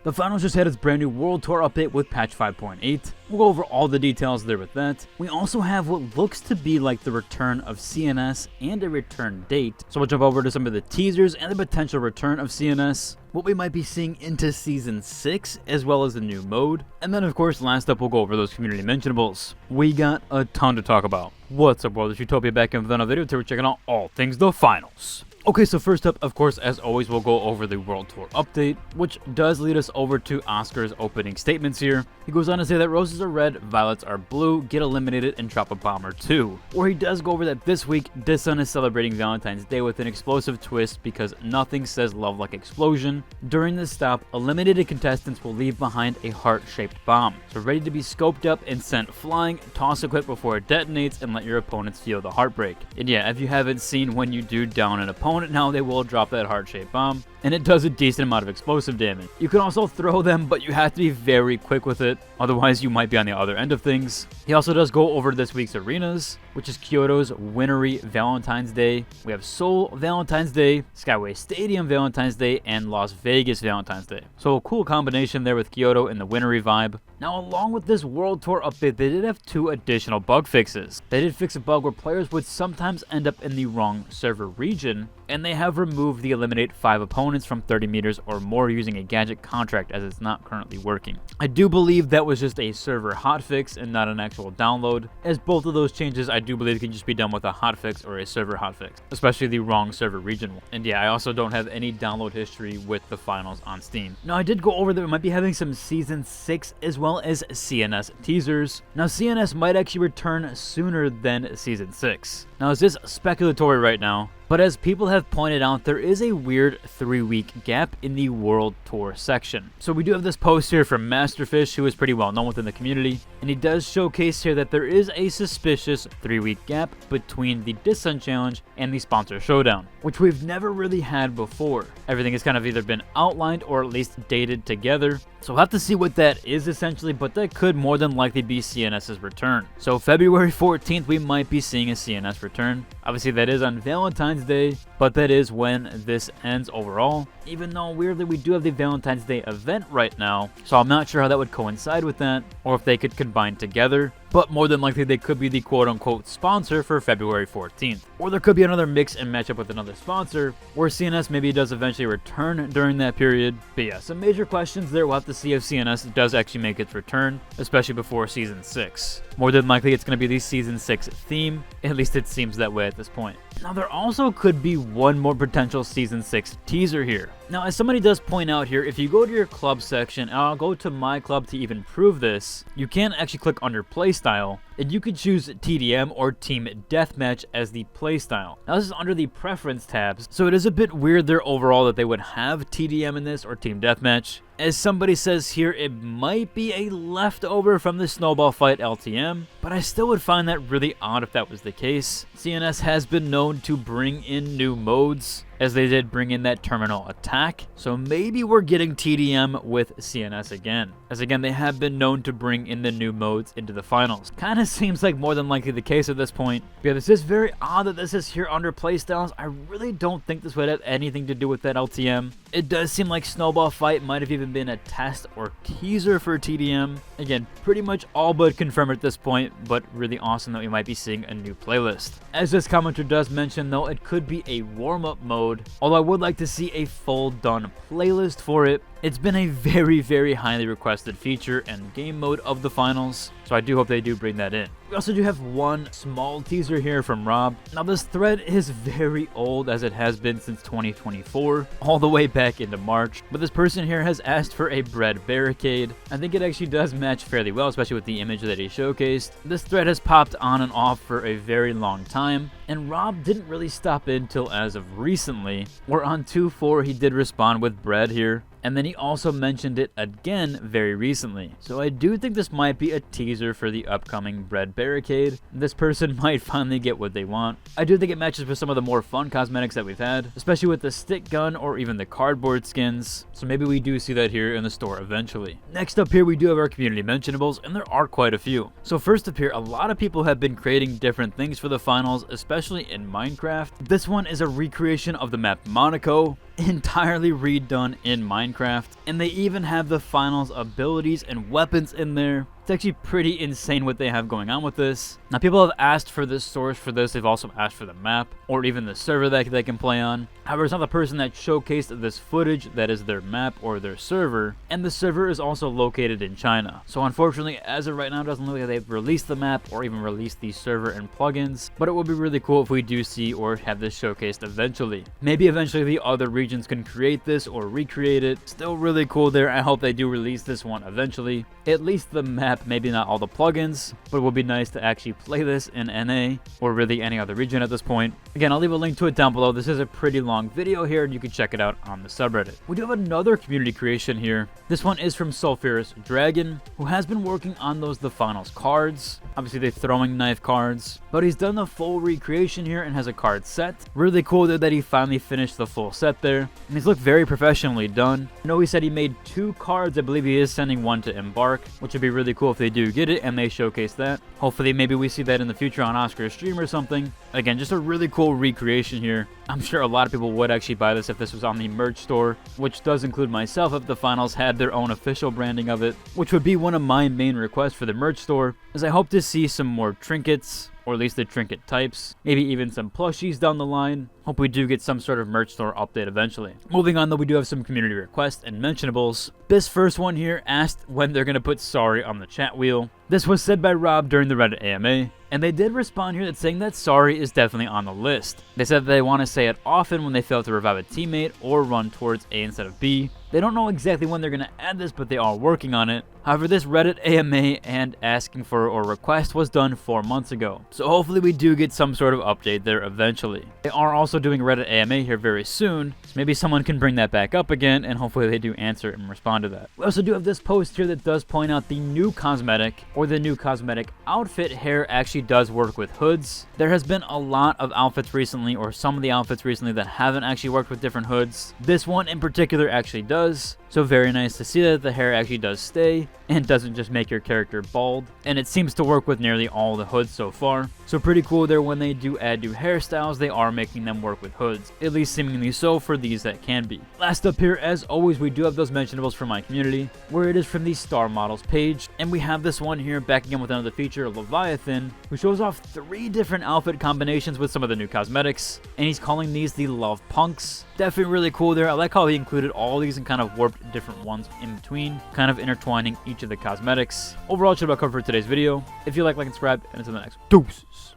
The finals just had its brand new World Tour update with patch 5.8. We'll go over all the details there with that. We also have what looks to be like the return of CNS and a return date. So we'll jump over to some of the teasers and the potential return of CNS, what we might be seeing into Season 6, as well as the new mode. And then of course, last up, we'll go over those community mentionables. We got a ton to talk about. What's up, world? It's Utopia back in with another video. Today we're checking out all things the finals. Okay, so first up, of course, as always, we'll go over the World Tour update, which does lead us over to Oscar's opening statements here. He goes on to say that roses are red, violets are blue, get eliminated, and drop a bomb or two. Or he does go over that this week, Dissun is celebrating Valentine's Day with an explosive twist because nothing says love like explosion. During this stop, eliminated contestants will leave behind a heart-shaped bomb. So ready to be scoped up and sent flying, toss it quick before it detonates, and let your opponents feel the heartbreak. And yeah, if you haven't seen when you do down an opponent, now they will drop that heart-shaped bomb, and it does a decent amount of explosive damage. You can also throw them, but you have to be very quick with it, otherwise you might be on the other end of things. He also does go over this week's arenas, which is Kyoto's Winery Valentine's Day. We have Seoul Valentine's Day, Skyway Stadium Valentine's Day, and Las Vegas Valentine's Day. So a cool combination there with Kyoto and the Winery vibe. Now, along with this World Tour update, they did have two additional bug fixes. They did fix a bug where players would sometimes end up in the wrong server region, and they have removed the eliminate 5 opponents from 30 meters or more using a gadget contract, as it's not currently working. I do believe that was just a server hotfix and not an actual download, as both of those changes I do believe can just be done with a hotfix or a server hotfix, especially the wrong server region one. And yeah, I also don't have any download history with the finals on Steam. Now, I did go over that we might be having some Season 6 as well as CNS teasers. Now, CNS might actually return sooner than Season 6. Now, is this speculatory right now? But as people have pointed out, there is a weird 3-week gap in the World Tour section. So we do have this post here from Masterfish, who is pretty well known within the community, and he does showcase here that there is a suspicious 3-week gap between the Dissun Challenge and the Sponsor Showdown, which we've never really had before. Everything has kind of either been outlined or at least dated together. So we'll have to see what that is essentially, but that could more than likely be CNS's return. So February 14th, we might be seeing a CNS return. Obviously, that is on Valentine's Day, but that is when this ends overall. Even though, weirdly, we do have the Valentine's Day event right now, so I'm not sure how that would coincide with that, or if they could combine together. But more than likely, they could be the quote-unquote sponsor for February 14th. Or there could be another mix and matchup with another sponsor, where CNS maybe does eventually return during that period. But yeah, some major questions there. We'll have to see if CNS does actually make its return, especially before Season 6. More than likely, it's going to be the Season 6 theme. At least it seems that way at this point. Now, there also could be one more potential Season 6 teaser here. Now, as somebody does point out here, if you go to your club section, and I'll go to my club to even prove this, you can actually click under playstyle, and you could choose TDM or Team Deathmatch as the playstyle. Now, this is under the preference tabs, so it is a bit weird there overall that they would have TDM in this or Team Deathmatch. As somebody says here, it might be a leftover from the Snowball Fight LTM, but I still would find that really odd if that was the case. CNS has been known to bring in new modes, as they did bring in that terminal attack, so maybe we're getting TDM with CNS again, as again they have been known to bring in the new modes into the finals. Kind of seems like more than likely the case at this point. But yeah, this is very odd that this is here under playstyles. I really don't think this would have anything to do with that LTM. It does seem like Snowball Fight might have even been a test or teaser for TDM. Again, pretty much all but confirmed at this point, but really awesome that we might be seeing a new playlist. As this commenter does mention though, it could be a warm-up mode, although I would like to see a full done playlist for it. It's been a very, very highly requested feature and game mode of the finals, so I do hope they do bring that in. We also do have one small teaser here from Rob. Now, this thread is very old, as it has been since 2024, all the way back into March, but this person here has asked for a bread barricade. I think it actually does match fairly well, especially with the image that he showcased. This thread has popped on and off for a very long time, and Rob didn't really stop in till as of recently, where on 2-4 he did respond with bread here. And then he also mentioned it again very recently. So I do think this might be a teaser for the upcoming bread barricade. This person might finally get what they want. I do think it matches with some of the more fun cosmetics that we've had, especially with the stick gun or even the cardboard skins. So maybe we do see that here in the store eventually. Next up here, we do have our community mentionables, and there are quite a few. So first up here, a lot of people have been creating different things for the finals, especially in Minecraft. This one is a recreation of the map Monaco. entirely redone in Minecraft, and they even have the finals abilities and weapons in there. It's actually pretty insane what they have going on with this. Now, people have asked for the source for this. They've also asked for the map or even the server that they can play on. However, it's not the person that showcased this footage that is their map or their server, and the server is also located in China. So unfortunately, as of right now, it doesn't look like they've released the map or even released the server and plugins, but it would be really cool if we do see or have this showcased eventually. Maybe eventually the other regions can create this or recreate it. Still really cool there. I hope they do release this one eventually. At least the map, maybe not all the plugins, but it would be nice to actually play this in NA or really any other region at this point. Again, I'll leave a link to it down below. This is a pretty long video here, and you can check it out on the subreddit. We do have another community creation here. This one is from Sulphurous Dragon, who has been working on those The Finals cards. Obviously, the throwing knife cards, but he's done the full recreation here and has a card set. Really cool that he finally finished the full set there, and he's looked very professionally done. I know he said he made 2 cards. I believe he is sending one to Embark, which would be really cool if they do get it and they showcase that. Hopefully, maybe we see that in the future on Oscar's stream or something. Again, just a really cool recreation here. I'm sure a lot of people would actually buy this if this was on the merch store, which does include myself if the finals had their own official branding of it, which would be one of my main requests for the merch store, as I hope to see some more trinkets, or at least the trinket types, maybe even some plushies down the line. Hope we do get some sort of merch store update eventually. Moving on though, we do have some community requests and mentionables. This first one here asked when they're going to put sorry on the chat wheel. This was said by Rob during the Reddit AMA, and they did respond here that saying that sorry is definitely on the list. They said that they want to say it often when they fail to revive a teammate or run towards A instead of B. They don't know exactly when they're going to add this, but they are working on it. However, this Reddit AMA and asking for or request was done 4 months ago, so hopefully we do get some sort of update there eventually. They are also doing Reddit AMA here very soon, so maybe someone can bring that back up again, and hopefully they do answer and respond to that. We also do have this post here that does point out the new cosmetic, or the new cosmetic outfit hair actually does work with hoods. There has been a lot of outfits recently, or some of the outfits recently, that haven't actually worked with different hoods. This one in particular actually does, so very nice to see that the hair actually does stay and doesn't just make your character bald, and it seems to work with nearly all the hoods so far. So pretty cool there. When they do add new hairstyles, they are making them work with hoods, at least seemingly so for these that can be. Last up here, as always, we do have those mentionables from my community, where it is from the Star Models page, and we have this one here back again with another feature, Leviathan, who shows off 3 different outfit combinations with some of the new cosmetics, and he's calling these the Love Punks. Definitely really cool there. I like how he included all these and kind of warped different ones in between, kind of intertwining each of the cosmetics. Overall, it should about cover for today's video. If you like and subscribe, and until the next, deuces.